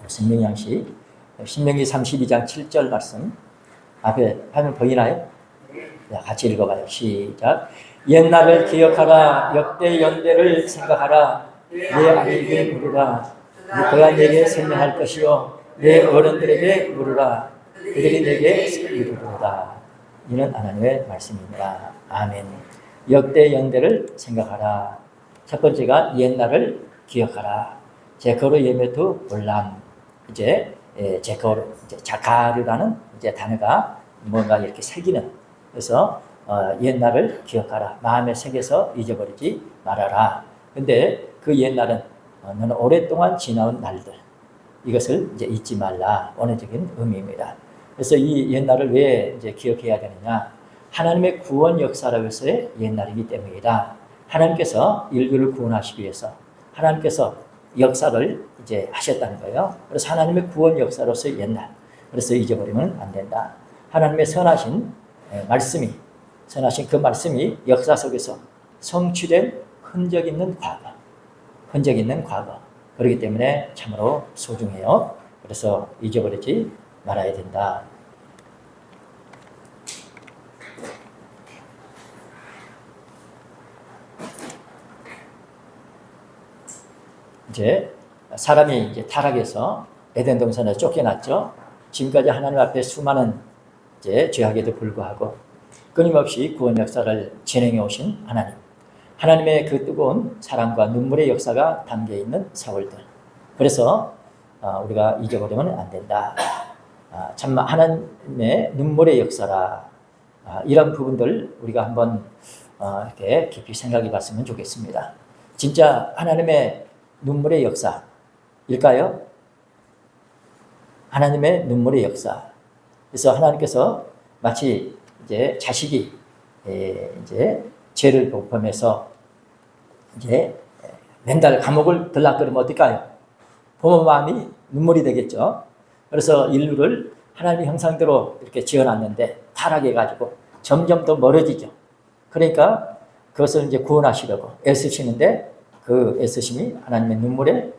신명양시 신명기 32장 7절 말씀 앞에 화면 보이나요? 네, 같이 읽어봐요. 시작. 옛날을 기억하라. 역대 연대를 생각하라. 내 아이에게 물으라. 네 고향에게 설명할 것이요 내 어른들에게 물으라. 그들이 내게 이르리로다. 이는 하나님의 말씀입니다. 아멘. 역대 연대를 생각하라. 첫 번째가 옛날을 기억하라. 제거로 예메투 올람. 이제 제거로 이제 자카르라는 이제 단어가 뭔가 이렇게 새기는. 그래서 옛날을 기억하라. 마음에 새겨서 잊어버리지 말아라. 근데 그 옛날은 너는 오랫동안 지나온 날들. 이것을 이제 잊지 말라. 원어적인 의미입니다. 그래서 이 옛날을 왜 이제 기억해야 되느냐? 하나님의 구원 역사로서의 옛날이기 때문이다. 하나님께서 인류를 구원하시기 위해서 하나님께서 역사를 이제 하셨다는 거예요. 그래서 하나님의 구원 역사로서의 옛날. 그래서 잊어버리면 안 된다. 하나님의 선하신 말씀이, 선하신 그 말씀이 역사 속에서 성취된 흔적 있는 과거. 흔적 있는 과거. 그렇기 때문에 참으로 소중해요. 그래서 잊어버리지 말아야 된다. 이제 사람이 이제 타락해서 에덴 동산에서 쫓겨났죠. 지금까지 하나님 앞에 수많은 이제 죄악에도 불구하고 끊임없이 구원 역사를 진행해 오신 하나님. 하나님의 그 뜨거운 사랑과 눈물의 역사가 담겨 있는 세월들. 그래서 우리가 잊어버리면 안 된다. 참 하나님의 눈물의 역사라. 이런 부분들 우리가 한번 이렇게 깊이 생각해 봤으면 좋겠습니다. 진짜 하나님의 눈물의 역사일까요? 하나님의 눈물의 역사. 그래서 하나님께서 마치 이제 자식이 이제 죄를 범해서 이제 맨날 감옥을 들락거리면 어떨까요? 부모 마음이 눈물이 되겠죠. 그래서 인류를 하나님의 형상대로 이렇게 지어놨는데 타락해가지고 점점 더 멀어지죠. 그러니까 그것을 이제 구원하시려고 애쓰시는데 그 애쓰심이 하나님의 눈물의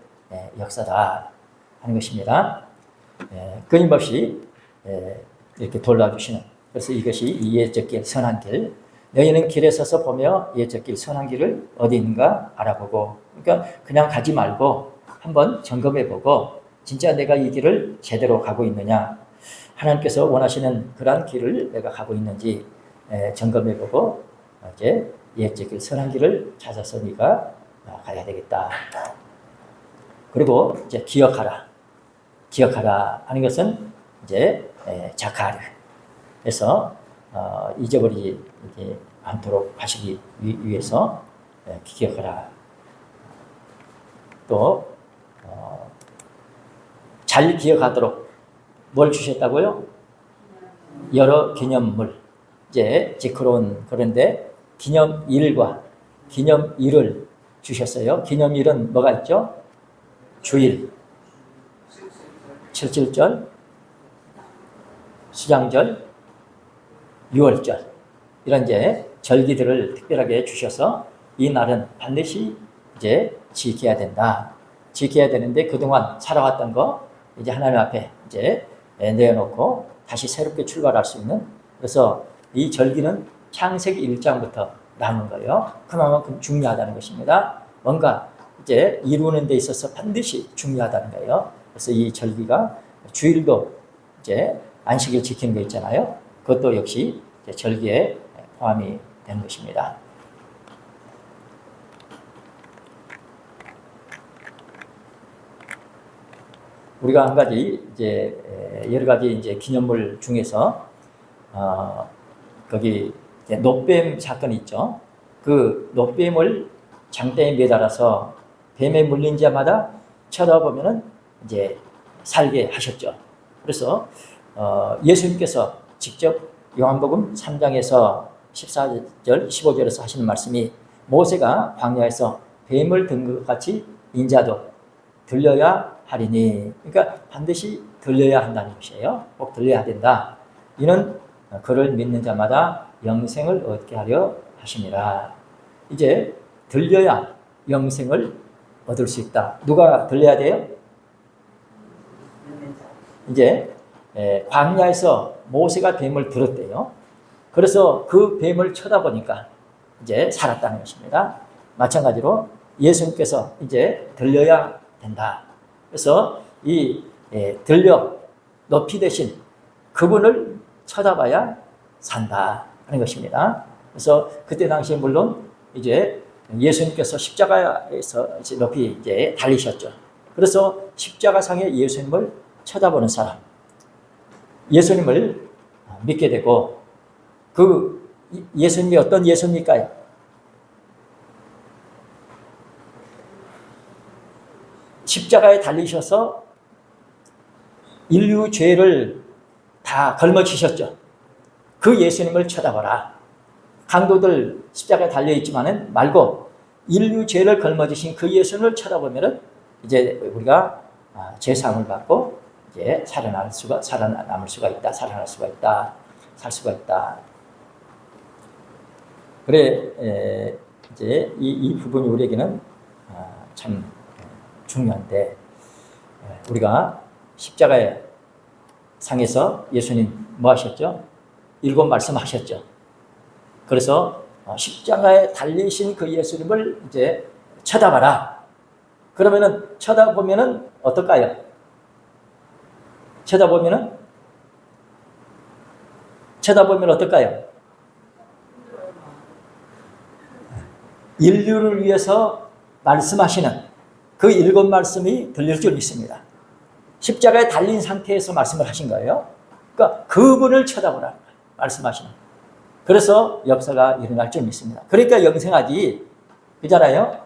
역사다 하는 것입니다. 끊임없이 이렇게 돌봐주시는. 그래서 이것이 이 옛적 길 선한 길. 너희는 길에 서서 보며 옛적 길 선한 길을 어디 있는가 알아보고. 그러니까 그냥 가지 말고 한번 점검해보고 진짜 내가 이 길을 제대로 가고 있느냐. 하나님께서 원하시는 그러한 길을 내가 가고 있는지 점검해보고 이제 옛적 길 선한 길을 찾아서 네가 가야 되겠다. 그리고 이제 기억하라. 기억하라 하는 것은 이제 자카르. 그래서 잊어버리지 않도록 하시기 위해서 기억하라. 또 잘 기억하도록 뭘 주셨다고요? 여러 기념물. 이제 지크론 그런데 기념일과 기념일을 주셨어요. 기념일은 뭐가 있죠? 주일, 칠칠절, 수장절, 유월절 이런 이제 절기들을 특별하게 주셔서 이 날은 반드시 이제 지켜야 된다. 지켜야 되는데 그동안 살아왔던 거 이제 하나님 앞에 이제 내어놓고 다시 새롭게 출발할 수 있는. 그래서 이 절기는 창세기 1장부터 나오는 거예요. 그만큼 중요하다는 것입니다. 뭔가 이제 이루는 데 있어서 반드시 중요하다는 거예요. 그래서 이 절기가 주일도 이제 안식일 지키는 거 있잖아요. 그것도 역시 이제 절기에 포함이 되는 것입니다. 우리가 한 가지 이제 여러 가지 이제 기념물 중에서 거기 이제 노뱀 사건이 있죠. 그 노뱀을 장대에 매달아서 뱀에 물린 자마다 쳐다보면은 이제 살게 하셨죠. 그래서 예수님께서 직접 요한복음 3장에서 14절, 15절에서 하시는 말씀이 모세가 광야에서 뱀을 든 것 같이 인자도 들려야 하리니. 그러니까 반드시 들려야 한다는 것이에요. 꼭 들려야 된다. 이는 그를 믿는 자마다 영생을 얻게 하려 하심이라. 이제 들려야 영생을 얻을 수 있다. 누가 들려야 돼요? 이제 광야에서 모세가 뱀을 들었대요. 그래서 그 뱀을 쳐다보니까 이제 살았다는 것입니다. 마찬가지로 예수님께서 이제 들려야 된다. 그래서 이 들려 높이 되신 그분을 쳐다봐야 산다 하는 것입니다. 그래서 그때 당시에 물론 이제 예수님께서 십자가에서 높이 이제 달리셨죠. 그래서 십자가상의 예수님을 쳐다보는 사람, 예수님을 믿게 되고, 그 예수님이 어떤 예수입니까요? 십자가에 달리셔서 인류 죄를 다 걸머지셨죠. 그 예수님을 쳐다보라. 강도들 십자가에 달려있지만은 말고 인류 죄를 걸머지신 그 예수님을 쳐다보면은 이제 우리가 죄사함을 받고 이제 살아남을 수가 있다. 살아날 수가 있다. 살 수가 있다. 그래, 이제 이 부분이 우리에게는 참 중요한데, 우리가 십자가의 상에서 예수님 뭐 하셨죠? 7 말씀하셨죠. 그래서 십자가에 달리신 그 예수님을 이제 쳐다봐라. 그러면은 쳐다보면은 어떨까요? 쳐다보면 어떨까요? 인류를 위해서 말씀하시는 그 7 말씀이 들릴 줄 믿습니다. 십자가에 달린 상태에서 말씀을 하신 거예요. 그러니까 그분을 쳐다보라 말씀하시는. 그래서 역사가 일어날 줄 믿습니다. 그러니까 영생하지, 그잖아요.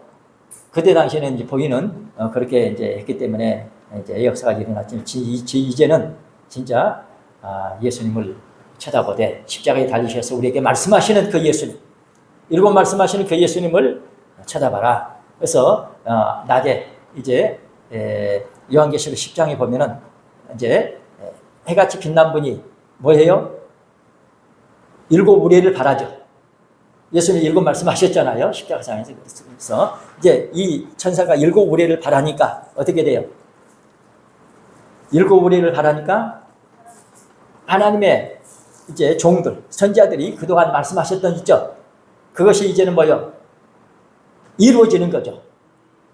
그때 당시에는 이제 보이는 그렇게 이제 했기 때문에 이제 역사가 일어났지. 이제는 진짜 예수님을 쳐다보되 십자가에 달리셔서 우리에게 말씀하시는 그 예수님, 7 말씀하시는 그 예수님을 쳐다봐라. 그래서 낮에 이제 요한계시록 10장에 보면은 이제 해같이 빛난 분이 뭐예요? 7 우레를 바라죠. 예수님 7 말씀하셨잖아요. 십자가상에서. 그래서 이제 이 천사가 7 우레를 바라니까 어떻게 돼요? 7 우레를 바라니까 하나님의 이제 종들, 선지자들이 그동안 말씀하셨던 있죠. 그것이 이제는 뭐요? 이루어지는 거죠.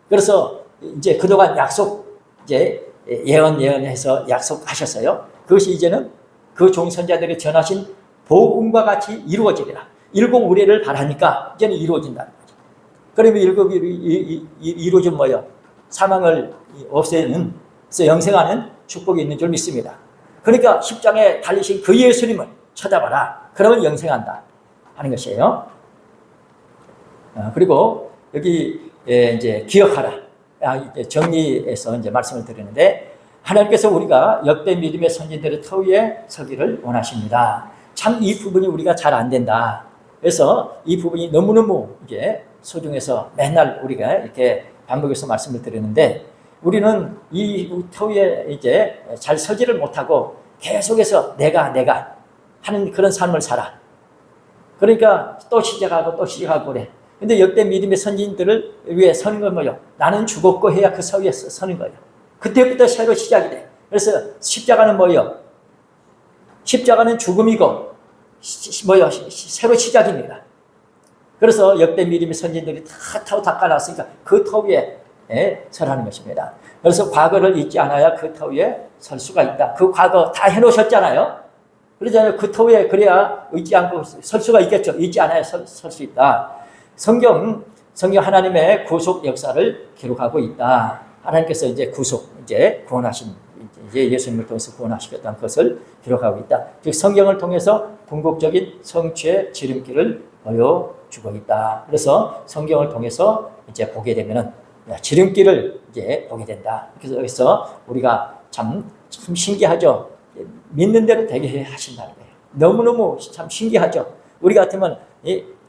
그래서 이제 그동안 이제 예언해서 약속하셨어요. 그것이 이제는 그 종선자들이 전하신 복음과 같이 이루어지리라. 7 우레를 바라니까 이제는 이루어진다는 거죠. 그러면 7이 이루어진 뭐요? 사망을 없애는, 영생하는 축복이 있는 줄 믿습니다. 그러니까 십장에 달리신 그 예수님을 쳐다봐라. 그러면 영생한다 하는 것이에요. 그리고 여기 이제 기억하라. 정리해서 이제 말씀을 드리는데, 하나님께서 우리가 역대 믿음의 선진들의 터 위에 서기를 원하십니다. 참 이 부분이 우리가 잘 안 된다. 그래서 이 부분이 너무너무 이제 소중해서 맨날 우리가 이렇게 반복해서 말씀을 드리는데, 우리는 이 터 위에 이제 잘 서지를 못하고 계속해서 내가 하는 그런 삶을 살아. 그러니까 또 시작하고 그래. 근데 역대 믿음의 선진들을 위해 서는 건 뭐예요? 나는 죽었고 해야 그 서 위에 서는 거예요. 그때부터 새로 시작이 돼. 그래서 십자가는 뭐예요? 십자가는 죽음이고 뭐예요? 새로 시작입니다. 그래서 역대 믿음의 선진들이 다 타고 닦아놨으니까 그 터 위에 설하는 것입니다. 그래서 과거를 잊지 않아야 그 터 위에 설 수가 있다. 그 과거 다 해놓으셨잖아요. 그러잖아요. 그 터 위에 그래야 잊지 않고 설 수가 있겠죠. 잊지 않아야 설 수 있다. 성경 하나님의 구속 역사를 기록하고 있다. 하나님께서 이제 구원하신, 이제 예수님을 통해서 구원하시겠다는 것을 기록하고 있다. 즉 성경을 통해서 궁극적인 성취의 지름길을 보여주고 있다. 그래서 성경을 통해서 이제 보게 되면은 지름길을 이제 보게 된다. 그래서 여기서 우리가 참 신기하죠. 믿는 대로 되게 하신다는 거예요. 너무너무 참 신기하죠. 우리 같으면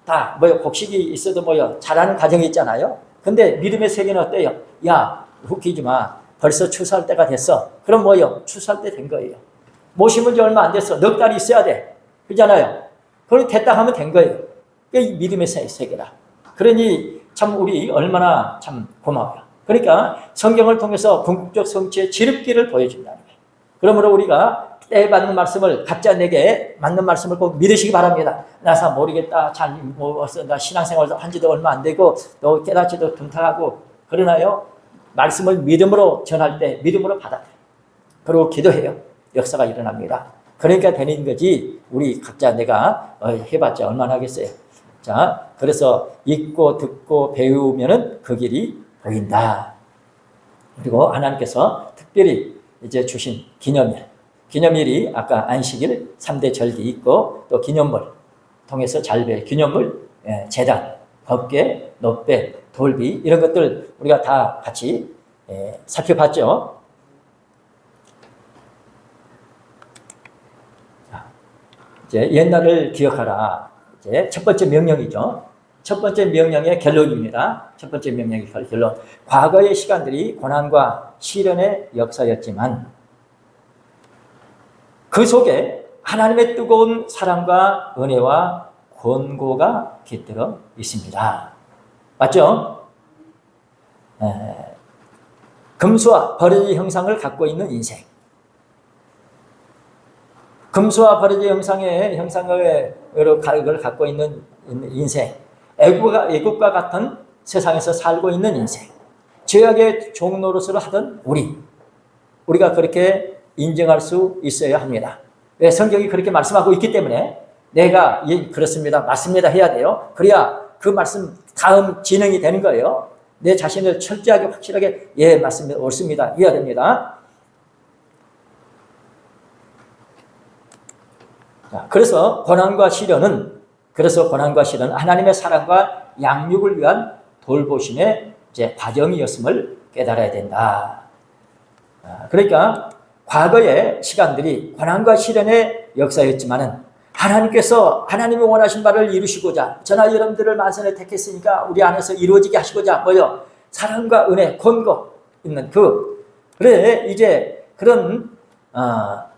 다 곡식이 있어도 잘하는 과정이 있잖아요. 근데 믿음의 세계는 어때요? 야, 웃기지 마. 벌써 추수할 때가 됐어. 그럼 추수할 때 된 거예요. 못 심은 지 얼마 안 됐어. 넉 달이 있어야 돼. 그러잖아요. 그럼 됐다 하면 된 거예요. 그게 믿음의 세계라. 그러니 참 우리 얼마나 참 고마워요. 그러니까 성경을 통해서 궁극적 성취의 지름길을 보여준다는 거예요. 그러므로 우리가 때에 맞는 말씀을, 각자 내게 맞는 말씀을 꼭 믿으시기 바랍니다. 나사 모르겠다, 잘 나 신앙생활 한 지도 얼마 안 되고 또 깨닫지도 둔탁하고 그러나요, 말씀을 믿음으로 전할 때 믿음으로 받아들여요. 그리고 기도해요. 역사가 일어납니다. 그러니까 되는 거지 우리 각자 내가 해봤자 얼마나 하겠어요. 자, 그래서 읽고 듣고 배우면은 그 길이 보인다. 그리고 하나님께서 특별히 이제 주신 기념일이 아까 안식일, 3대 절기 있고 또 기념물 통해서 잘배, 기념물, 제단, 법궤, 놋배, 돌비 이런 것들 우리가 다 같이 살펴봤죠. 이제 옛날을 기억하라. 이제 첫 번째 명령이죠. 첫 번째 명령의 결론입니다. 첫 번째 명령의 결론. 과거의 시간들이 고난과 시련의 역사였지만 그 속에 하나님의 뜨거운 사랑과 은혜와 권고가 깃들어 있습니다. 맞죠? 금수와 버려진 형상을 갖고 있는 인생. 금수와 버려진 형상을 갖고 있는 인생. 애국과 같은 세상에서 살고 있는 인생. 죄악의 종노릇을 하던 우리가 그렇게 인정할 수 있어야 합니다. 왜? 성경이 그렇게 말씀하고 있기 때문에 내가 그렇습니다, 맞습니다 해야 돼요. 그래야 그 말씀 다음 진행이 되는 거예요. 내 자신을 철저하게 확실하게 맞습니다, 옳습니다 해야 됩니다. 자, 그래서 고난과 시련은 하나님의 사랑과 양육을 위한 돌보심의 과정이었음을 깨달아야 된다. 그러니까 과거의 시간들이 고난과 시련의 역사였지만은 하나님이 원하신 바를 이루시고자 저나 여러분들을 만선에 택했으니까 우리 안에서 이루어지게 하시고자 사랑과 은혜, 권고 있는 그래 이제 그런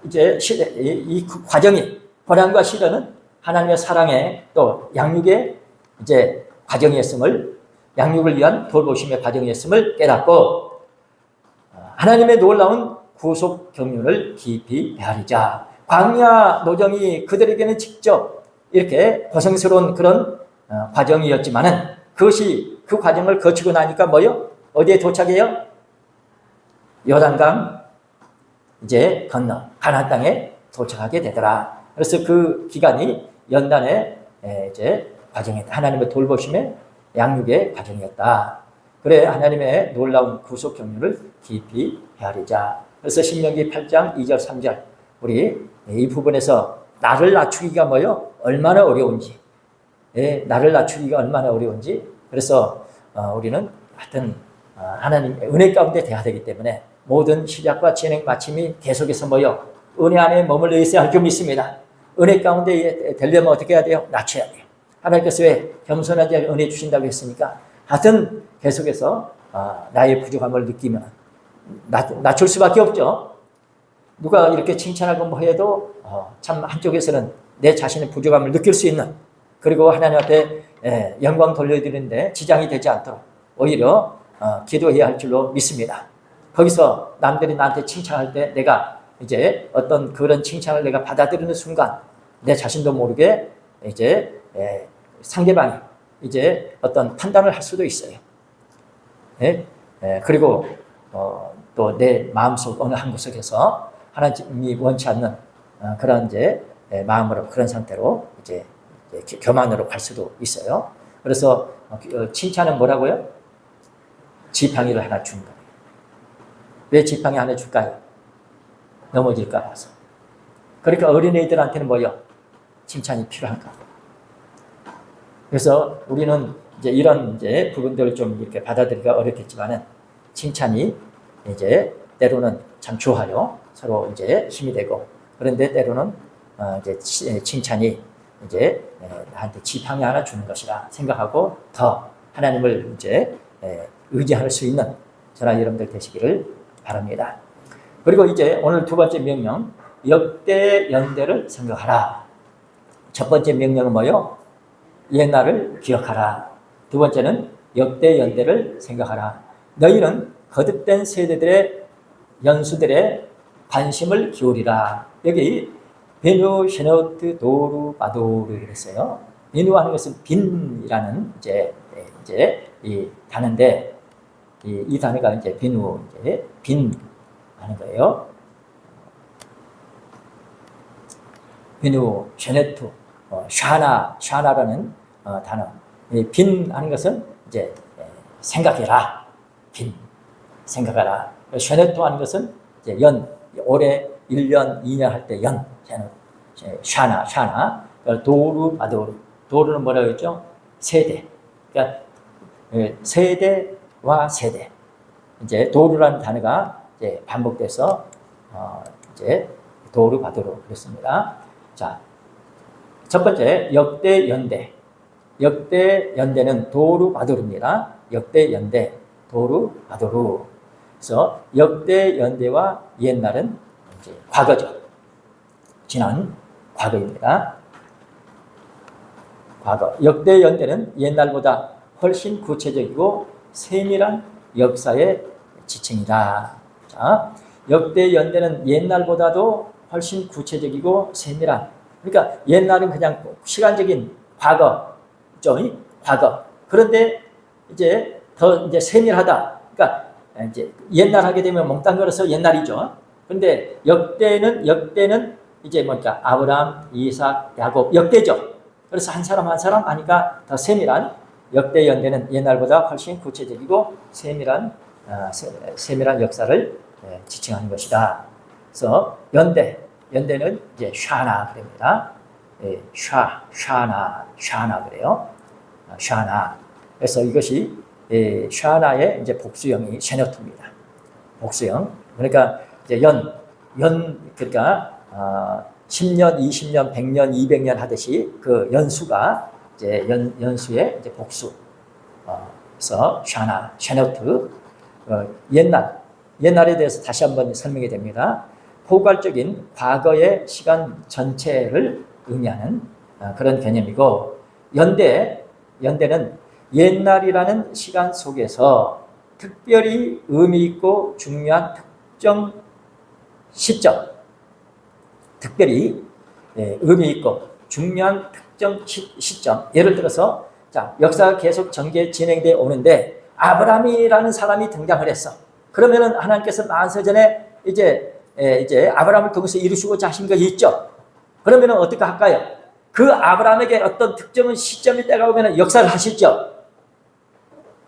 이 과정이 고난과 시련은 하나님의 사랑의 또 양육의 과정이었음을, 양육을 위한 돌보심의 과정이었음을 깨닫고 하나님의 놀라운 구속 경륜을 깊이 헤아리자. 광야 노정이 그들에게는 직접 이렇게 고생스러운 그런 과정이었지만은 그 과정을 거치고 나니까 어디에 도착해요? 요단강 건너 가나안 땅에 도착하게 되더라. 그래서 그 기간이 연단의 과정이었다. 하나님의 돌보심의 양육의 과정이었다. 그래 하나님의 놀라운 구속 경륜을 깊이 헤아리자. 그래서 신명기 8장 2절 3절 우리 이 부분에서 나를 낮추기가 얼마나 어려운지, 나를 낮추기가 얼마나 어려운지. 그래서 우리는 하여튼 하나님의 은혜 가운데 돼야 되기 때문에 모든 시작과 진행 마침이 계속해서 은혜 안에 머물러 있어야 할 줄 믿습니다. 은혜 가운데 되려면 어떻게 해야 돼요? 낮춰야 돼요. 하나님께서 왜 겸손하게 은혜 주신다고 했으니까 하여튼 계속해서 나의 부족함을 느끼면 낮출 수밖에 없죠. 누가 이렇게 칭찬하고 해도 참 한쪽에서는 내 자신의 부족함을 느낄 수 있는, 그리고 하나님 앞에 영광 돌려드리는데 지장이 되지 않도록 오히려 기도해야 할 줄로 믿습니다. 거기서 남들이 나한테 칭찬할 때 내가 어떤 그런 칭찬을 내가 받아들이는 순간 내 자신도 모르게 상대방이 어떤 판단을 할 수도 있어요. 그리고 또 내 마음속 어느 한 구석에서 하나님이 원치 않는 그런 마음으로, 그런 상태로 교만으로 갈 수도 있어요. 그래서 칭찬은 뭐라고요? 지팡이를 하나 준 거예요. 왜 지팡이 하나 줄까요? 넘어질까 봐서. 그러니까 어린애들한테는 칭찬이 필요한가. 그래서 우리는 이런 부분들을 좀 이렇게 받아들이기가 어렵겠지만은 칭찬이 때로는 참 좋아요. 서로 힘이 되고. 그런데 때로는 칭찬이 나한테 지팡이 하나 주는 것이라 생각하고 더 하나님을 의지할 수 있는 저나 여러분들 되시기를 바랍니다. 그리고 오늘 두 번째 명령, 역대 연대를 생각하라. 첫 번째 명령은 옛날을 기억하라. 두 번째는 역대 연대를 생각하라. 너희는 거듭된 세대들의 연수들의 관심을 기울이라. 여기 베누 쉐노트 도루 바도르 그랬어요. 베누 하는 것은 빈이라는 이제 이 단어인데 이 단어가 이제 베누 이제 빈 하는 거예요. 베누 쉐네트 샤나라는 단어. 빈 하는 것은 이제 생각해라. 빈 생각하라. 쉐네토 하는 것은 이제 올해 1년, 2년 할 때 샤나. 도루, 아도루. 도루는 뭐라고 했죠? 세대. 그러니까 세대와 세대. 이제 도루라는 단어가 이제 반복돼서 이제 도루, 바도루 그랬습니다. 자, 첫 번째 역대 연대. 역대 연대는 도루, 바도루입니다. 역대 연대, 도루, 바도루. 그래서 역대 연대와 옛날은 이제 과거죠. 지난 과거입니다. 과거. 역대 연대는 옛날보다 훨씬 구체적이고 세밀한 역사의 지층이다. 자, 역대 연대는 옛날보다도 훨씬 구체적이고 세밀한. 그러니까 옛날은 그냥 시간적인 과거죠. 과거. 그런데 이제 더 이제 세밀하다. 그러니까 이제 옛날 하게 되면 몽땅 걸어서 옛날이죠. 그런데 역대는 이제 뭐니까 아브라함, 이삭, 야곱 역대죠. 그래서 한 사람 한 사람 하니까 더 세밀한 역대 연대는 옛날보다 훨씬 구체적이고 세밀한 역사를 지칭하는 것이다. 그래서 연대는 이제 샤나 그럽니다. 샤나 그래요. 샤나. 그래서 이것이 샤나의 이제 복수형이 쉐너트입니다. 복수형. 그러니까 이제 그러니까 10년, 20년, 100년, 200년 하듯이 그 연수가 이제 연수의 이제 복수. 그래서 쉐너트. 옛날에 대해서 다시 한번 설명이 됩니다. 포괄적인 과거의 시간 전체를 의미하는 그런 개념이고, 연대는 옛날이라는 시간 속에서 특별히 의미 있고 중요한 특정 시점, 특별히 의미 있고 중요한 특정 시점. 예를 들어서 자, 역사가 계속 진행되어 오는데 아브라함이라는 사람이 등장을 했어. 그러면은 하나님께서 만세전에 이제 아브라함을 통해서 이루시고자 하신 것이 있죠. 그러면은 어떻게 할까요? 그 아브라함에게 어떤 특정한 시점이 때가 오면은 역사를 하시죠.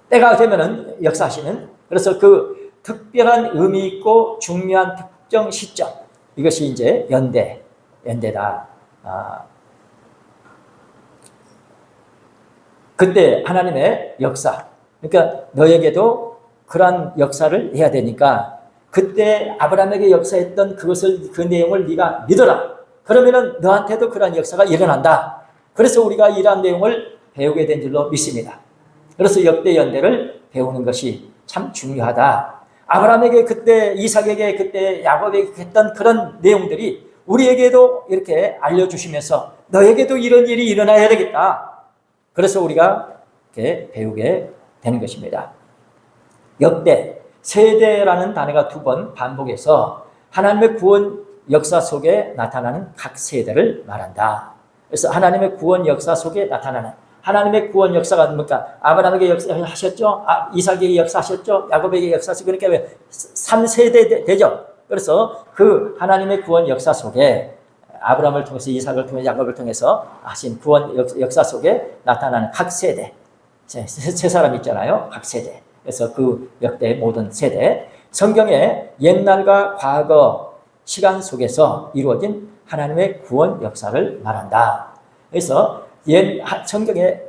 때가 되면은 역사하시는. 그래서 그 특별한 의미 있고 중요한 특정 시점. 이것이 이제 연대다. 그때 하나님의 역사. 그러니까 너에게도 그러한 역사를 해야 되니까 그때 아브라함에게 역사했던 그 내용을 네가 믿어라. 그러면은 너한테도 그러한 역사가 일어난다. 그래서 우리가 이러한 내용을 배우게 된 줄로 믿습니다. 그래서 역대 연대를 배우는 것이 참 중요하다. 아브라함에게 그때, 이삭에게 그때, 야곱에게 했던 그런 내용들이 우리에게도 이렇게 알려주시면서 너에게도 이런 일이 일어나야 되겠다. 그래서 우리가 이렇게 배우게 되는 것입니다. 역대, 세대라는 단어가 2번 반복해서 하나님의 구원 역사 속에 나타나는 각 세대를 말한다. 그래서 하나님의 구원 역사 속에 나타나는 하나님의 구원 역사가 뭡니까? 아브라함에게 역사하셨죠? 이삭에게 역사하셨죠? 야곱에게 역사하셨죠? 그러니까 3세대 되죠. 그래서 그 하나님의 구원 역사 속에 아브라함을 통해서 이삭을 통해서 야곱을 통해서 하신 구원 역사 속에 나타나는 각 세대. 세 사람 있잖아요. 각 세대. 그래서 그 역대의 모든 세대. 성경의 옛날과 과거 시간 속에서 이루어진 하나님의 구원 역사를 말한다. 그래서 성경에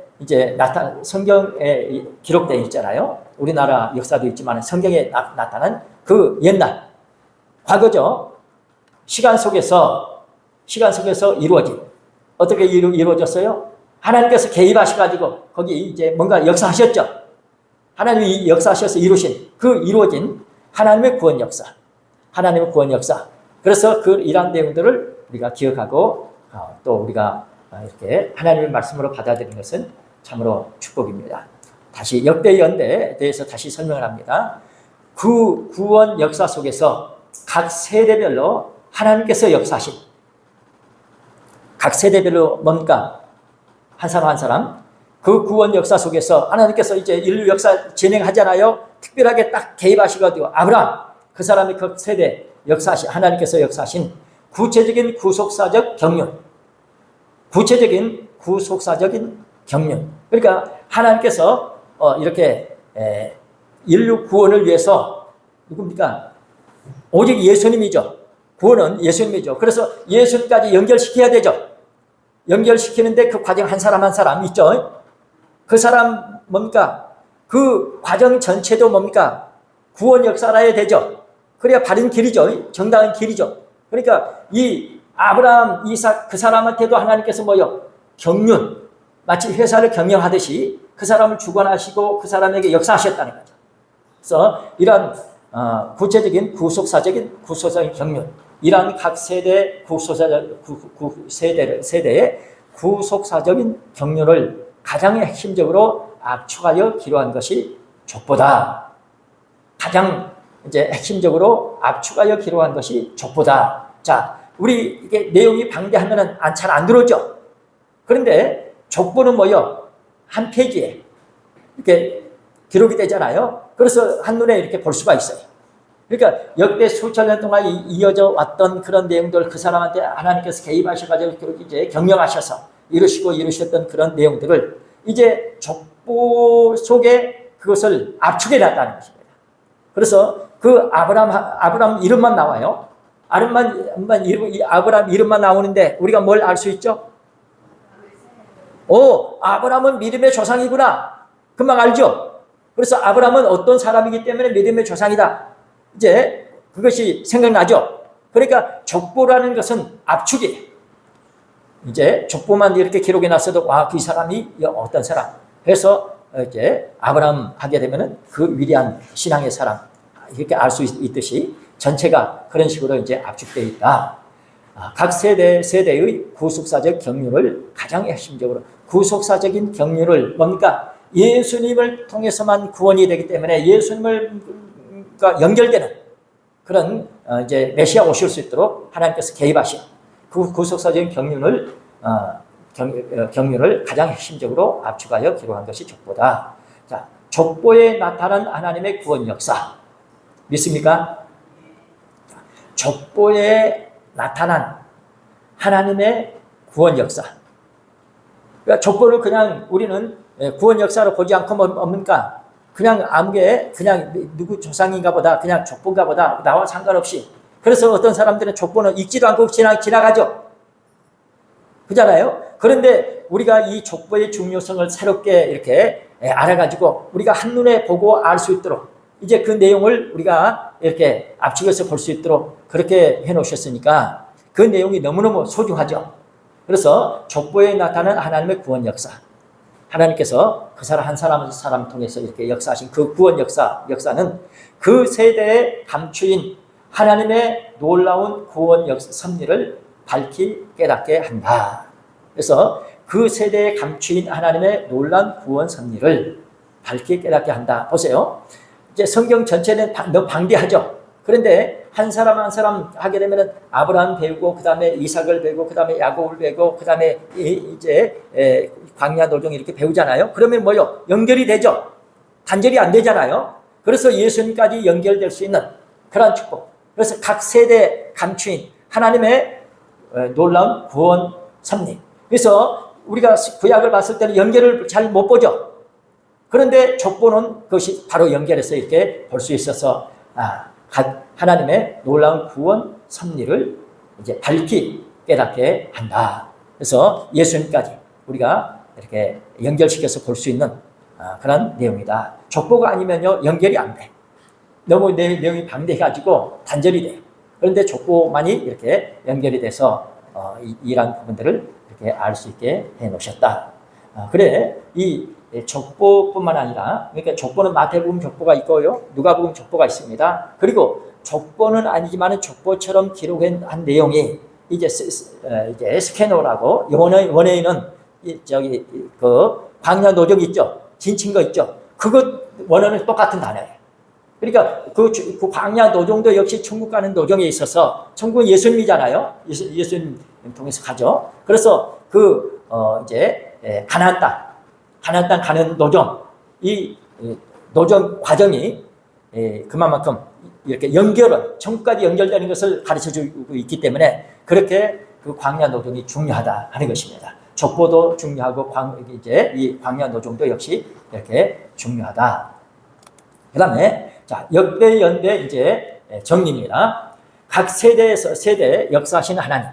성경에 기록되어 있잖아요. 우리나라 역사도 있지만 성경에 나타난 그 옛날, 과거죠. 시간 속에서 이루어진, 어떻게 이루어졌어요? 하나님께서 개입하셔가지고 거기 이제 뭔가 역사하셨죠. 하나님이 역사하셔서 이루어진 하나님의 구원 역사. 그래서 그 이러한 내용들을 우리가 기억하고 또 우리가 이렇게 하나님의 말씀으로 받아들이는 것은 참으로 축복입니다. 다시 역대 연대에 대해서 다시 설명을 합니다. 그 구원 역사 속에서 각 세대별로 하나님께서 역사하신, 각 세대별로 뭡니까? 한 사람 한 사람 그 구원 역사 속에서 하나님께서 이제 인류 역사 진행하잖아요. 특별하게 딱 개입하시거든요. 아브라함, 그 사람이 그 세대 역사하신, 하나님께서 역사하신 구체적인 구속사적 경륜, 구체적인 구속사적인 경륜. 그러니까 하나님께서 이렇게 인류 구원을 위해서 누굽니까? 오직 예수님이죠. 구원은 예수님이죠. 그래서 예수님까지 연결시켜야 되죠. 연결시키는데 그 과정 한 사람 한 사람 있죠. 그 사람 뭡니까? 그 과정 전체도 뭡니까? 구원 역사라야 되죠. 그래야 바른 길이죠. 정당한 길이죠. 그러니까 이 아브라함, 이삭 그 사람한테도 하나님께서 뭐요? 경륜, 마치 회사를 경영하듯이 그 사람을 주관하시고 그 사람에게 역사하셨다는 거죠. 그래서 이런 구체적인 구속사적인 경륜, 이러한 각 세대 세대의 구속사적인 경륜을 가장 핵심적으로 압축하여 기록한 것이 족보다. 가장 이제 핵심적으로 압축하여 기록한 것이 족보다. 자, 우리 이게 내용이 방대하면은 잘 안 들어오죠. 그런데 족보는 뭐요? 한 페이지에 이렇게 기록이 되잖아요. 그래서 한눈에 이렇게 볼 수가 있어요. 그러니까 역대 수천 년 동안 이어져 왔던 그런 내용들, 그 사람한테 하나님께서 개입하셔가지고 이제 경영하셔서 이루셨던 그런 내용들을 이제 족보 속에 그것을 압축해 놨다는 것입니다. 그래서 그 아브라함 이름만 나와요. 아브라함 이름만 나오는데 우리가 뭘 알 수 있죠? 아브라함은 믿음의 조상이구나. 금방 알죠? 그래서 아브라함은 어떤 사람이기 때문에 믿음의 조상이다. 이제 그것이 생각나죠? 그러니까 족보라는 것은 압축이에요. 이제 족보만 이렇게 기록해 놨어도 그 사람이 어떤 사람 해서 이제 아브라함 하게 되면은 그 위대한 신앙의 사람 이렇게 알 수 있듯이 전체가 그런 식으로 이제 압축되어 있다. 각 세대의 구속사적 경륜을 가장 핵심적으로 구속사적인 경륜을 뭡니까? 예수님을 통해서만 구원이 되기 때문에 예수님과 연결되는 그런 이제 메시아 오실 수 있도록 하나님께서 개입하신 그 구속사적인 경륜을 가장 핵심적으로 압축하여 기록한 것이 족보다. 자, 족보에 나타난 하나님의 구원 역사 믿습니까? 족보에 나타난 하나님의 구원 역사. 그러니까 족보를 그냥 우리는 구원 역사로 보지 않고 뭡니까? 그냥 아무게 그냥 누구 조상인가 보다, 그냥 족보인가 보다, 나와 상관없이. 그래서 어떤 사람들은 족보는 읽지도 않고 지나가죠. 그잖아요. 그런데 우리가 이 족보의 중요성을 새롭게 이렇게 알아가지고 우리가 한눈에 보고 알 수 있도록 이제 그 내용을 우리가 이렇게 압축해서 볼 수 있도록 그렇게 해놓으셨으니까 그 내용이 너무너무 소중하죠. 그래서 족보에 나타나는 하나님의 구원 역사. 하나님께서 그 사람 한 사람 통해서 이렇게 역사하신 그 구원 역사는 그 세대에 감추인 하나님의 놀라운 구원 섭리를 밝히 깨닫게 한다. 그래서 그 세대에 감추인 하나님의 놀라운 구원 섭리를 밝히 깨닫게 한다. 보세요. 이제 성경 전체는 너무 방대하죠. 그런데 한 사람 한 사람 하게 되면은 아브라함 배우고 그 다음에 이삭을 배우고 그 다음에 야곱을 배우고 그 다음에 이제 광야 노정 이렇게 배우잖아요. 그러면 뭐요? 연결이 되죠. 단절이 안 되잖아요. 그래서 예수님까지 연결될 수 있는 그런 축복. 그래서 각 세대 감추인 하나님의 놀라운 구원 섭리. 그래서 우리가 구약을 봤을 때는 연결을 잘 못 보죠. 그런데 족보는 그것이 바로 연결해서 이렇게 볼 수 있어서 하나님의 놀라운 구원 섭리를 이제 밝히 깨닫게 한다. 그래서 예수님까지 우리가 이렇게 연결시켜서 볼 수 있는 그런 내용이다. 족보가 아니면요 연결이 안 돼. 너무 내용이 방대해가지고 단절이 돼. 그런데 족보만이 이렇게 연결이 돼서 이러한 부분들을 이렇게 알 수 있게 해놓으셨다. 그래 이 족보뿐만 아니라 그러니까 족보는 마태복음 족보가 있고요, 누가복음 족보가 있습니다. 그리고 족보는 아니지만 족보처럼 기록한 내용이 이제 스캐너라고 원어에는 저기 그 광야 노정 있죠, 진친 거 있죠. 그것 원어는 똑같은 단어예요. 그러니까 그 광야 노정도 역시 천국 가는 노정에 있어서 천국은 예수님이잖아요. 예수님 통해서 가죠. 그래서 이제 가나안 땅 가는 노정, 이 노정 과정이 그만큼 이렇게 천국까지 연결되는 것을 가르쳐주고 있기 때문에 그렇게 그 광야 노정이 중요하다 하는 것입니다. 족보도 중요하고 이제 이 광야 노정도 역시 이렇게 중요하다. 그 다음에 자, 역대 연대 이제 정리입니다. 각 세대 역사하시는 하나님.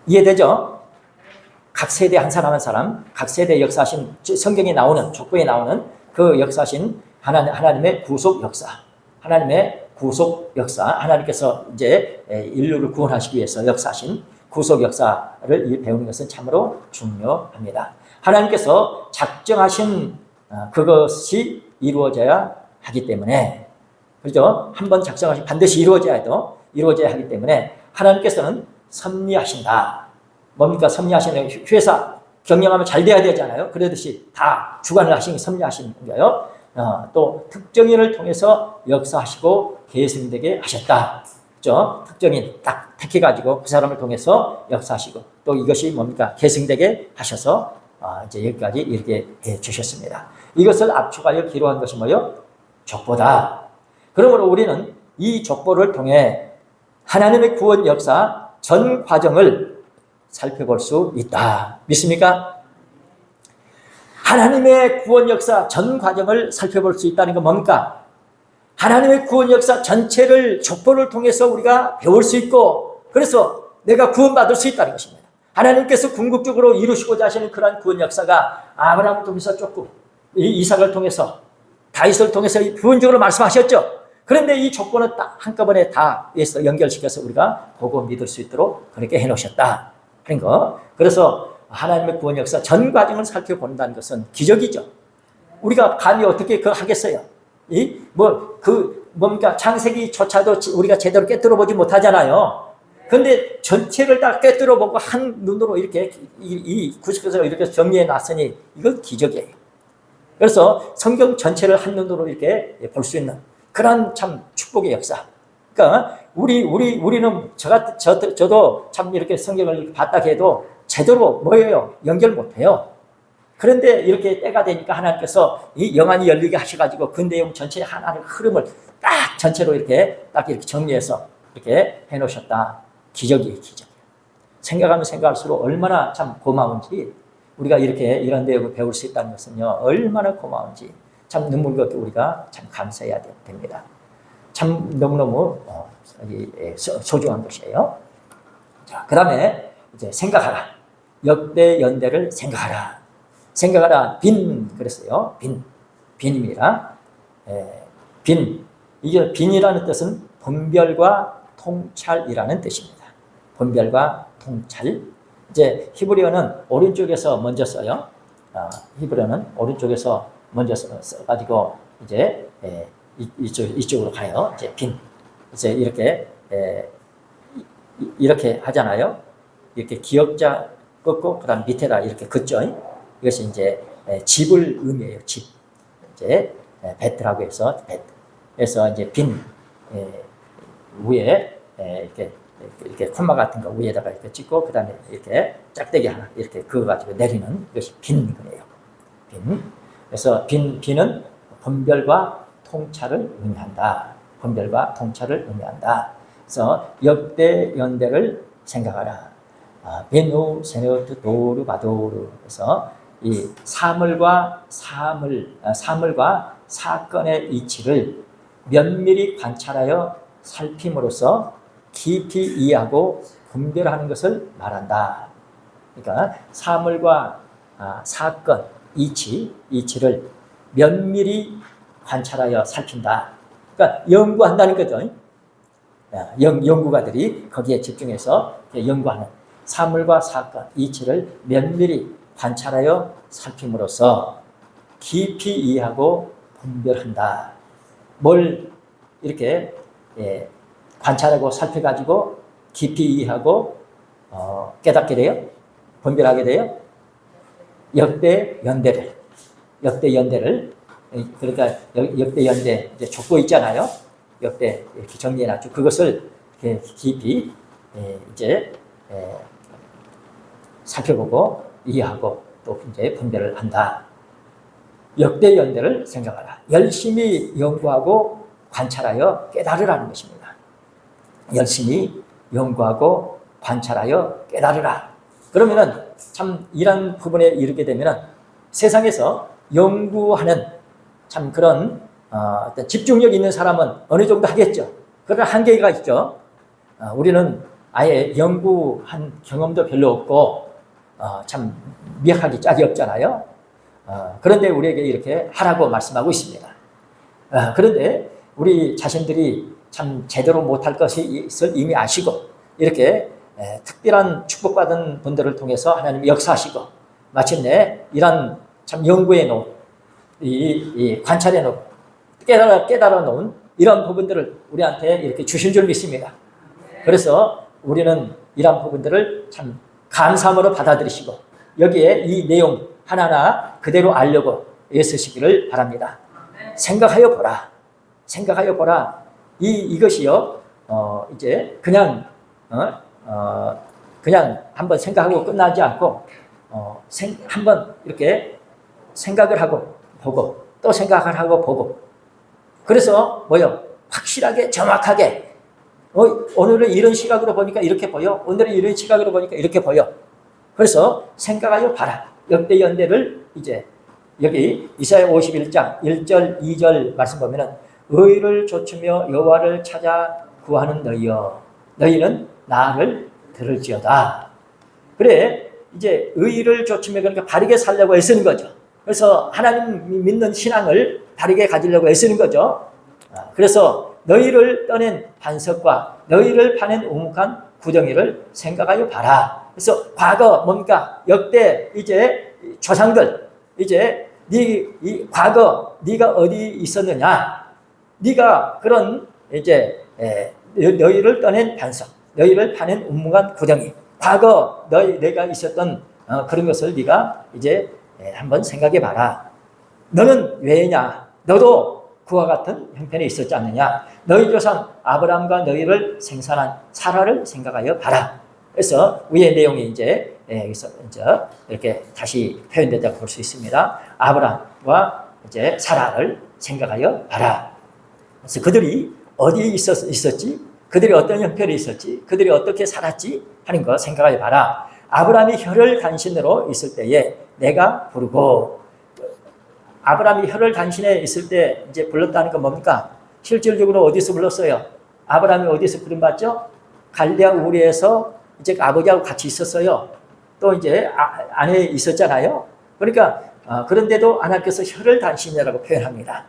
이해되죠? 각 세대 한 사람 한 사람, 각 세대 역사하신 성경에 나오는 족보에 나오는 그 역사하신 하나님의 구속 역사, 하나님의 구속 역사, 하나님께서 이제 인류를 구원하시기 위해서 역사하신 구속 역사를 배우는 것은 참으로 중요합니다. 하나님께서 작정하신 그것이 이루어져야 하기 때문에, 그렇죠? 한번 작정하신 반드시 이루어져야 하기 때문에 하나님께서는 섭리하신다. 뭡니까? 섭리하시는 회사 경영하면 잘 돼야 되잖아요. 그러듯이 다 주관을 하시니 섭리하시는 거예요. 또 특정인을 통해서 역사하시고 계승되게 하셨다. 그렇죠? 특정인 딱 택해가지고 그 사람을 통해서 역사하시고 또 이것이 뭡니까? 계승되게 하셔서 이제 여기까지 이렇게 해 주셨습니다. 이것을 압축하여 기록한 것이 뭐예요? 족보다. 그러므로 우리는 이 족보를 통해 하나님의 구원 역사 전 과정을 살펴볼 수 있다. 믿습니까? 하나님의 구원 역사 전 과정을 살펴볼 수 있다는 건 뭡니까? 하나님의 구원 역사 전체를 족보를 통해서 우리가 배울 수 있고 그래서 내가 구원받을 수 있다는 것입니다. 하나님께서 궁극적으로 이루시고자 하시는 그러한 구원 역사가 아브라함을 통해서 조금 이삭을 통해서 다윗을 통해서 부분적으로 말씀하셨죠. 그런데 이 족보는 딱 한꺼번에 다 연결시켜서 우리가 보고 믿을 수 있도록 그렇게 해놓으셨다 하는 거. 그래서 하나님의 구원 역사 전 과정을 살펴본다는 것은 기적이죠. 우리가 감히 어떻게 그거 하겠어요? 뭡니까? 창세기조차도 우리가 제대로 꿰뚫어 보지 못하잖아요. 근데 전체를 다 꿰뚫어 보고 한 눈으로 이렇게 이 구석에서 이렇게 정리해 놨으니 이건 기적이에요. 그래서 성경 전체를 한 눈으로 이렇게 볼 수 있는 그런 참 축복의 역사. 그러니까 우리는 저도 참 이렇게 성경을 봤다 해도 제대로 뭐예요? 연결 못해요. 그런데 이렇게 때가 되니까 하나님께서 이 영안이 열리게 하셔가지고 그 내용 전체 하나의 흐름을 딱 전체로 이렇게 딱 이렇게 정리해서 이렇게 해놓으셨다. 기적이에요, 기적. 생각하면 생각할수록 얼마나 참 고마운지 우리가 이렇게 이런 내용을 배울 수 있다는 것은요, 얼마나 고마운지 참 눈물겹게 우리가 참 감사해야 됩니다. 참 너무너무 소중한 것이에요. 자, 그 다음에 이제 생각하라. 역대 연대를 생각하라. 생각하라. 그랬어요. 빈입니다. 이게 빈이라는 뜻은 분별과 통찰이라는 뜻입니다. 분별과 통찰. 이제 히브리어는 오른쪽에서 먼저 써요. 히브리어는 오른쪽에서 먼저 써가지고 이제 이쪽으로 가요. 이제 이제 이렇게 하잖아요. 이렇게 기역자 긋고 그다음 밑에다 이렇게 긋죠. 이것이 이제 집을 의미해요. 집. 이제 베트라고 해서 그래서 이제 위에 이렇게 콤마 같은 거 위에다가 이렇게 찍고 그다음에 이렇게 짝대기 하나 이렇게 그어가지고 내리는 것이 빈이에요. 그래서 빈은 분별과 통찰을 의미한다. 분별과 통찰을 의미한다. 그래서 역대 연대를 생각하라. 베누 세네오트 도르 바도르. 그래서 이 사물과 사건의 이치를 면밀히 관찰하여 살핌으로써 깊이 이해하고 분별하는 것을 말한다. 그러니까 사물과 사건, 이치를 면밀히 관찰하여 살핀다. 그러니까 연구한다는 거죠. 연구가들이 거기에 집중해서 연구하는 사물과 사건, 이치를 면밀히 관찰하여 살핌으로써 깊이 이해하고 분별한다. 뭘 이렇게 관찰하고 살펴가지고 깊이 이해하고 깨닫게 돼요? 분별하게 돼요? 역대 연대를 그러니까 역대 연대 이제 족보 있잖아요. 역대 이렇게 정리해놨죠. 그것을 이렇게 깊이 이제 살펴보고 이해하고 또 이제 분별을 한다. 역대 연대를 생각하라. 열심히 연구하고 관찰하여 깨달으라는 것입니다. 열심히 연구하고 관찰하여 깨달으라. 그러면은 참 이런 부분에 이르게 되면은 세상에서 연구하는 참 그런 어떤 집중력 있는 사람은 어느 정도 하겠죠. 그러나 한계가 있죠. 우리는 아예 연구한 경험도 별로 없고 참 미약하기 짝이 없잖아요. 그런데 우리에게 이렇게 하라고 말씀하고 있습니다. 그런데 우리 자신들이 참 제대로 못할 것을 이미 아시고 이렇게 특별한 축복받은 분들을 통해서 하나님이 역사하시고 마침내 이런 참 연구해 놓은 이 관찰해 놓은 깨달아 놓은 이런 부분들을 우리한테 이렇게 주신 줄 믿습니다. 그래서 우리는 이런 부분들을 참 감사함으로 받아들이시고 여기에 이 내용 하나하나 그대로 알려고 애쓰시기를 바랍니다. 생각하여 보라. 생각하여 보라. 이것이요, 이제 그냥 한번 생각하고 끝나지 않고, 한번 이렇게 생각을 하고 보고, 또 생각을 하고 보고. 그래서 뭐요? 확실하게, 정확하게. 오늘은 이런 시각으로 보니까 이렇게 보여. 오늘은 이런 시각으로 보니까 이렇게 보여. 그래서 생각하여 봐라. 역대 연대를 이제 여기 이사야 51장 1절 2절 말씀 보면은 의를 좇으며 여호와를 찾아 구하는 너희여 너희는 나를 들을지어다. 그래 이제 의를 좇으며 그러니까 바르게 살려고 애쓰는 거죠. 그래서 하나님 믿는 신앙을 바르게 가지려고 애쓰는 거죠. 그래서 너희를 떠낸 반석과 너희를 파낸 우묵한 구덩이를 생각하여 봐라. 그래서 과거 뭡니까? 역대 이제 조상들 이제 이 과거 네가 어디 있었느냐? 네가 그런 이제 너희를 떠낸 반석, 너희를 파낸 우묵한 구덩이, 과거 내가 있었던 그런 것을 네가 이제 한번 생각해 봐라. 너는 왜냐? 너도 그와 같은 형편에 있었지 않느냐? 너희 조상 아브라함과 너희를 생산한 사라를 생각하여 봐라. 그래서 위의 내용이 이제 여기서 이제 이렇게 다시 표현됐다고 볼 수 있습니다. 아브라함과 이제 사라를 생각하여 봐라. 그래서 그들이 어디에 있었지? 그들이 어떤 형편에 있었지? 그들이 어떻게 살았지? 하는 거 생각하여 봐라. 아브라함이 혈을 단신으로 있을 때에 내가 부르고 아브라함이 혈을 단신에 있을 때 이제 불렀다는 건 뭡니까? 실질적으로 어디서 불렀어요? 아브라함이 어디서 부름받죠? 갈대아 우리에서 이제 아버지하고 같이 있었어요. 또 이제 안에 있었잖아요. 그러니까 그런데도 하나님께서 혈을 단신이라고 표현합니다.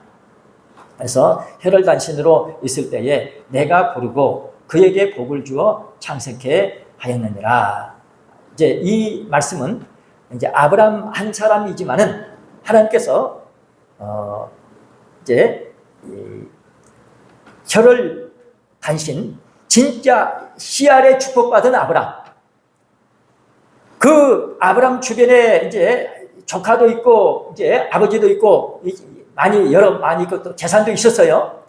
그래서 혈을 단신으로 있을 때에 내가 부르고 그에게 복을 주어 창세케 하였느니라. 이제 이 말씀은 이제 아브라함 한 사람이지만은 하나님께서 이제 혈을 단신 진짜 씨알에 축복받은 아브라함. 그 아브라함 주변에 이제 조카도 있고 이제 아버지도 있고 많이 있고 또 재산도 있었어요.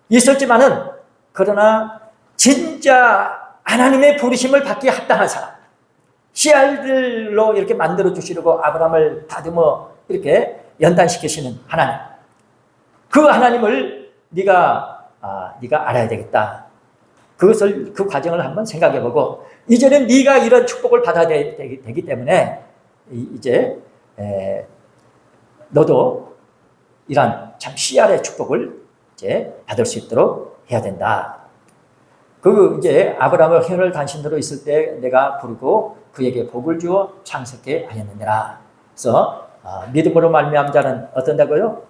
있었지만은 그러나 진짜 하나님의 부르심을 받기에 합당한 사람. 씨알들로 이렇게 만들어 주시려고 아브라함을 다듬어 이렇게 연단시키시는 하나님. 그 하나님을 네가 알아야 되겠다. 그 과정을 한번 생각해보고 이제는 네가 이런 축복을 받아야 되기 때문에 이제 너도 이런 참 씨알의 축복을 이제 받을 수 있도록 해야 된다. 이제 아브라함을 혈을 단신으로 있을 때 내가 부르고 그에게 복을 주어 창세케 하였느니라. 그래서 믿음으로 말미암은 자는 어떤다고요?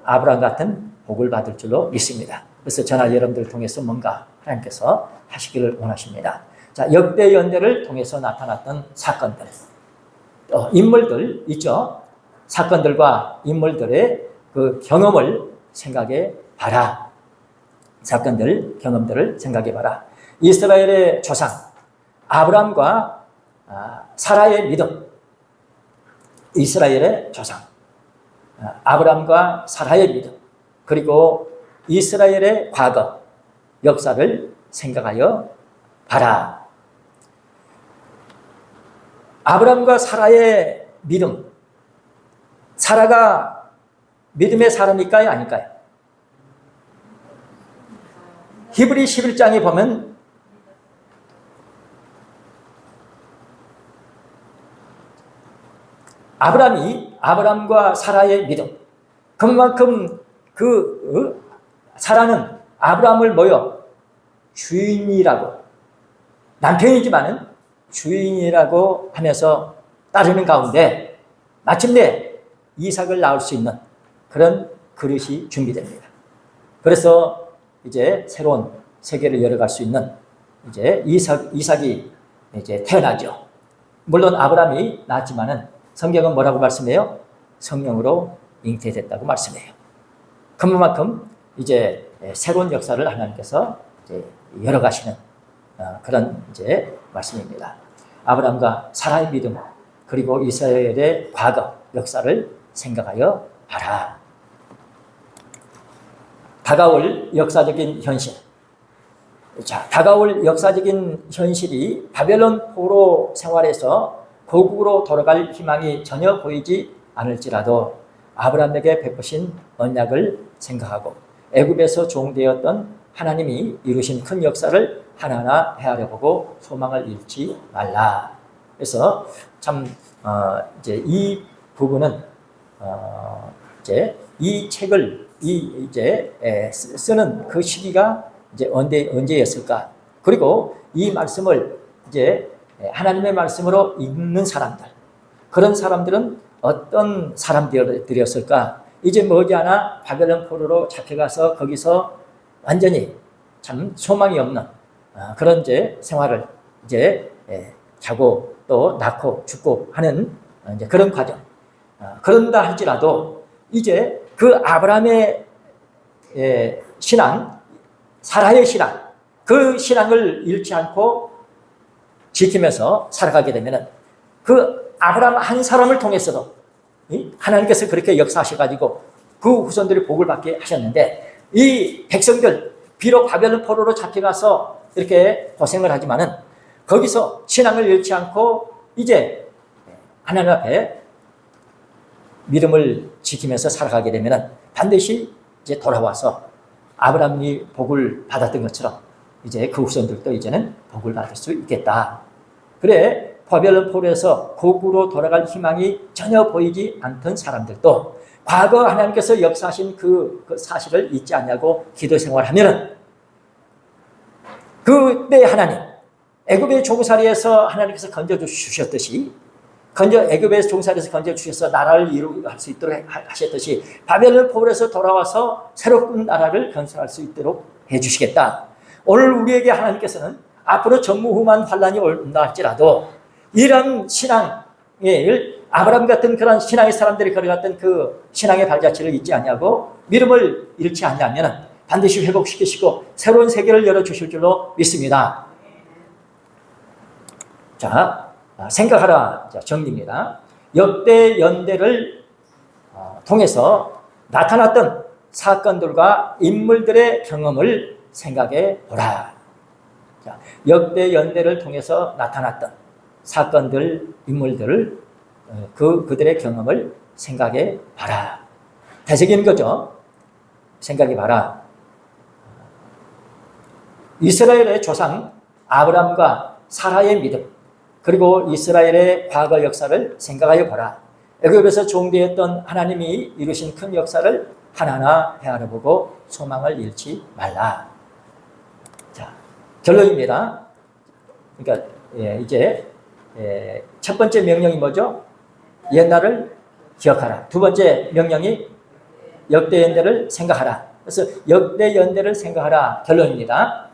아브라함 같은 복을 받을 줄로 믿습니다. 그래서 저나 여러분들을 통해서 뭔가 하나님께서 하시기를 원하십니다. 자, 역대 연대를 통해서 나타났던 사건들, 인물들 있죠. 사건들과 인물들의 그 경험을 생각해 봐라. 사건들, 경험들을 생각해 봐라. 이스라엘의 조상 아브라함과 사라의 믿음, 이스라엘의 조상. 아브라함과 사라의 믿음, 그리고 이스라엘의 과거 역사를 생각하여 봐라. 아브라함과 사라의 믿음, 사라가 믿음의 사람일까요? 아닐까요? 히브리 11장에 보면 아브라함과 사라의 믿음, 그만큼 사라는 아브라함을 주인이라고, 남편이지만은 주인이라고 하면서 따르는 가운데 마침내 이삭을 낳을 수 있는 그런 그릇이 준비됩니다. 그래서 이제 새로운 세계를 열어갈 수 있는 이제 이삭이 이제 태어나죠. 물론 아브라함이 낳았지만은 성경은 뭐라고 말씀해요? 성령으로 잉태됐다고 말씀해요. 그만큼 이제 새로운 역사를 하나님께서 이제 열어가시는 그런 이제 말씀입니다. 아브라함과 사라의 믿음, 그리고 이스라엘의 과거 역사를 생각하여 봐라. 다가올 역사적인 현실. 자, 다가올 역사적인 현실이 바벨론 포로 생활에서 고국으로 돌아갈 희망이 전혀 보이지 않을지라도 아브라함에게 베푸신 언약을 생각하고 애굽에서 종되었던 하나님이 이루신 큰 역사를 하나하나 헤아려 보고 소망을 잃지 말라. 그래서 참 이제 이 부분은 이제 이 책을 이제 쓰는 그 시기가 이제 언제였을까? 그리고 이 말씀을 이제 하나님의 말씀으로 읽는 사람들, 그런 사람들은 어떤 사람들이었을까? 이제 머지않아 바벨론 포로로 잡혀가서 거기서 완전히 참 소망이 없는 그런 이제 생활을 이제 자고 또 낳고 죽고 하는 이제 그런 과정. 그런다 할지라도 이제 그 아브라함의 신앙, 사라의 신앙, 그 신앙을 잃지 않고 지키면서 살아가게 되면은 그 아브라함 한 사람을 통해서도 하나님께서 그렇게 역사하셔가지고 그 후손들이 복을 받게 하셨는데, 이 백성들 비록 바벨론 포로로 잡혀가서 이렇게 고생을 하지만은 거기서 신앙을 잃지 않고 이제 하나님 앞에 믿음을 지키면서 살아가게 되면은 반드시 이제 돌아와서 아브라함이 복을 받았던 것처럼 이제 그 후손들도 이제는 복을 받을 수 있겠다. 그래, 바벨론 포로에서 고국으로 돌아갈 희망이 전혀 보이지 않던 사람들도 과거 하나님께서 역사하신 그 사실을 잊지 않냐고 기도 생활하면은 그때 하나님, 애굽의 종살이에서 하나님께서 건져주셨듯이, 애굽의 종살이에서 건져주셔서 나라를 이루할 수 있도록 하셨듯이 바벨론 포로에서 돌아와서 새로운 나라를 건설할 수 있도록 해주시겠다. 오늘 우리에게 하나님께서는 앞으로 전무후무한 환란이 온다 할지라도 이런 신앙을, 아브라함 같은 그런 신앙의 사람들이 걸어갔던 그 신앙의 발자취를 잊지 않냐고, 믿음을 잃지 않냐면 반드시 회복시키시고 새로운 세계를 열어주실 줄로 믿습니다. 자, 생각하라 정리입니다. 역대 연대를 통해서 나타났던 사건들과 인물들의 경험을 생각해 보라. 자, 역대 연대를 통해서 나타났던 사건들, 인물들을 그들의 경험을 생각해 봐라. 되새긴 거죠. 생각해 봐라. 이스라엘의 조상 아브라함과 사라의 믿음, 그리고 이스라엘의 과거 역사를 생각하여 보라. 애굽에서 종되었던 하나님이 이루신 큰 역사를 하나하나 헤아려보고 소망을 잃지 말라. 자, 결론입니다. 그러니까 이제 첫 번째 명령이 뭐죠? 옛날을 기억하라. 두 번째 명령이 역대 연대를 생각하라. 그래서 역대 연대를 생각하라. 결론입니다.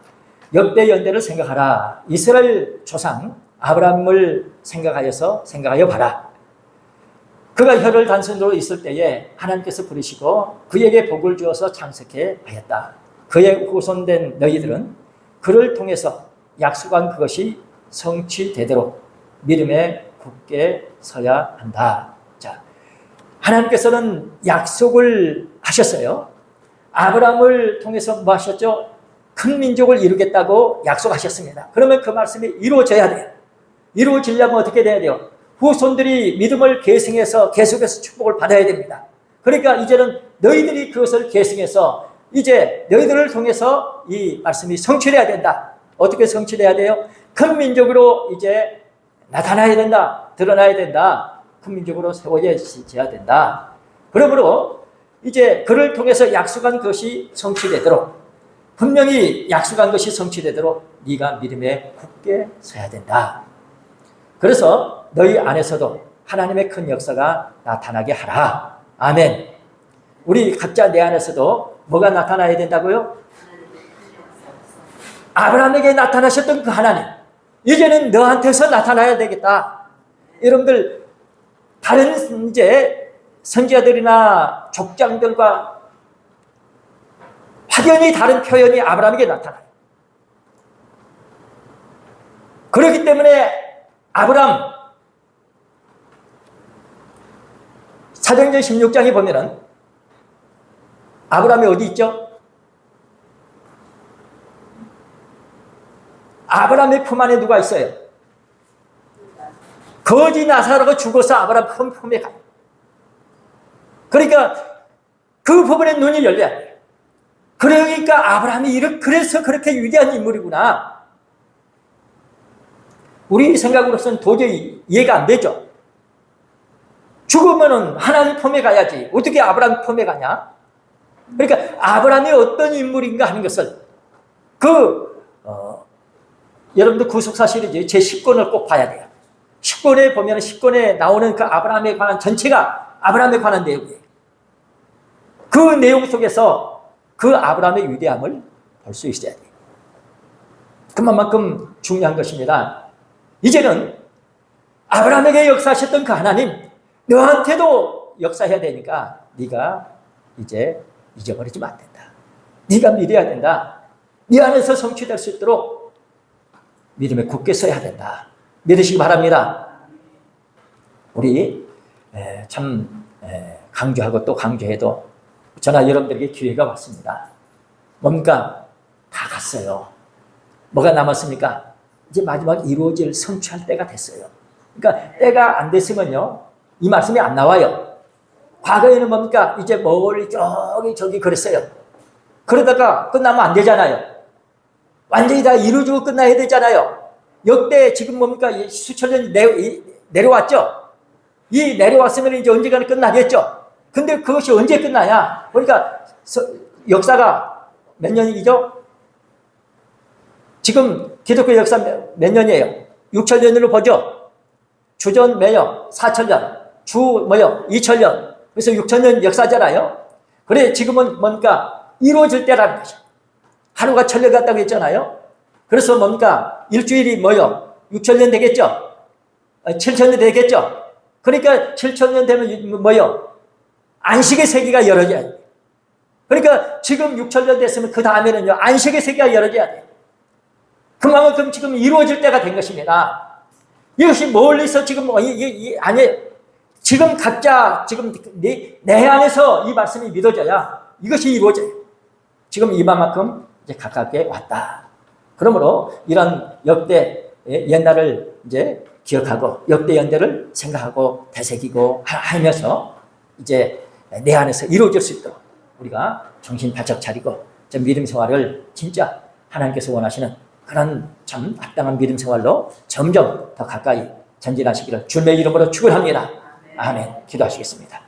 역대 연대를 생각하라. 이스라엘 조상 아브라함을 생각하여 봐라. 그가 혈을 단순으로 있을 때에 하나님께서 부르시고 그에게 복을 주어서 창석해 하였다. 그의 후손된 너희들은 그를 통해서 약속한 그것이 성취되도록 믿음에 굳게 서야 한다. 자, 하나님께서는 약속을 하셨어요. 아브라함을 통해서 뭐 하셨죠? 큰 민족을 이루겠다고 약속하셨습니다. 그러면 그 말씀이 이루어져야 돼요. 이루어지려면 어떻게 돼야 돼요? 후손들이 믿음을 계승해서 계속해서 축복을 받아야 됩니다. 그러니까 이제는 너희들이 그것을 계승해서 이제 너희들을 통해서 이 말씀이 성취돼야 된다. 어떻게 성취돼야 돼요? 큰 민족으로 이제 나타나야 된다. 드러나야 된다. 큰 민족으로 세워져야 된다. 그러므로 이제 그를 통해서 약속한 것이 성취되도록, 분명히 약속한 것이 성취되도록 네가 믿음에 굳게 서야 된다. 그래서 너희 안에서도 하나님의 큰 역사가 나타나게 하라. 아멘. 우리 각자 내 안에서도 뭐가 나타나야 된다고요? 아브라함에게 나타나셨던 그 하나님, 이제는 너한테서 나타나야 되겠다. 여러분들, 다른 이제 선지자들이나 족장들과 확연히 다른 표현이 아브라함에게 나타나요. 그렇기 때문에 아브라함, 사도행전 16장에 보면은 아브라함이 어디 있죠? 아브라함의 품 안에 누가 있어요? 거지 나사로가 죽어서 아브라함 품에 가요. 그러니까 그 부분에 눈이 열려야 돼요. 그러니까 아브라함이 그래서 그렇게 위대한 인물이구나. 우리 생각으로서는 도저히 이해가 안 되죠. 죽으면은 하나님 품에 가야지. 어떻게 아브라함 품에 가냐? 그러니까 아브라함이 어떤 인물인가 하는 것을 여러분들 구속사 시리즈 제 10권을 꼭 봐야 돼요. 10권에 보면 10권에 나오는 그 아브라함에 관한 전체가 아브라함에 관한 내용이에요. 그 내용 속에서 그 아브라함의 위대함을 볼 수 있어야 돼요. 그만큼 중요한 것입니다. 이제는 아브라함에게 역사하셨던 그 하나님, 너한테도 역사해야 되니까 네가 이제 잊어버리지면 안 된다. 네가 믿어야 된다. 네 안에서 성취될 수 있도록 믿음에 굳게 서야 된다. 믿으시기 바랍니다. 우리 참 강조하고 또 강조해도 저나 여러분들에게 기회가 왔습니다. 뭔가 다 갔어요. 뭐가 남았습니까? 이제 마지막 이루어질 성취할 때가 됐어요. 그러니까 때가 안 됐으면요, 이 말씀이 안 나와요. 과거에는 뭡니까? 이제 멀리 저기 그랬어요. 그러다가 끝나면 안 되잖아요. 완전히 다 이루어지고 끝나야 되잖아요. 역대 지금 뭡니까? 수천 년 내려왔죠? 이 내려왔으면 이제 언젠가는 끝나겠죠? 근데 그것이 언제 끝나냐? 그러니까 역사가 몇 년이죠? 지금 기독교 역사 몇 년이에요? 6천년으로 보죠? 주전 몇년? 4천년. 주 뭐요? 2천년. 그래서 6천년 역사잖아요. 그래, 지금은 뭡니까? 이루어질 때라는 것이. 하루가 천년 같다고 했잖아요. 그래서 뭡니까? 일주일이 뭐요? 6천년 되겠죠? 7천년 되겠죠? 그러니까 7천년 되면 뭐요? 안식의 세계가 열어져야 돼요. 그러니까 지금 6천년 됐으면 그 다음에는요, 안식의 세계가 열어져야 돼요. 그만큼 지금 이루어질 때가 된 것입니다. 이것이 멀리서 지금, 아니, 지금 각자, 지금 내 안에서 이 말씀이 믿어져야 이것이 이루어져요. 지금 이만큼 이제 가깝게 왔다. 그러므로 이런 역대 옛날을 이제 기억하고 역대 연대를 생각하고 되새기고 하면서 이제 내 안에서 이루어질 수 있도록 우리가 정신 바짝 차리고 믿음 생활을 진짜 하나님께서 원하시는 그런 참 합당한 믿음 생활로 점점 더 가까이 전진하시기를 주님의 이름으로 축원합니다. 아멘. 기도하시겠습니다.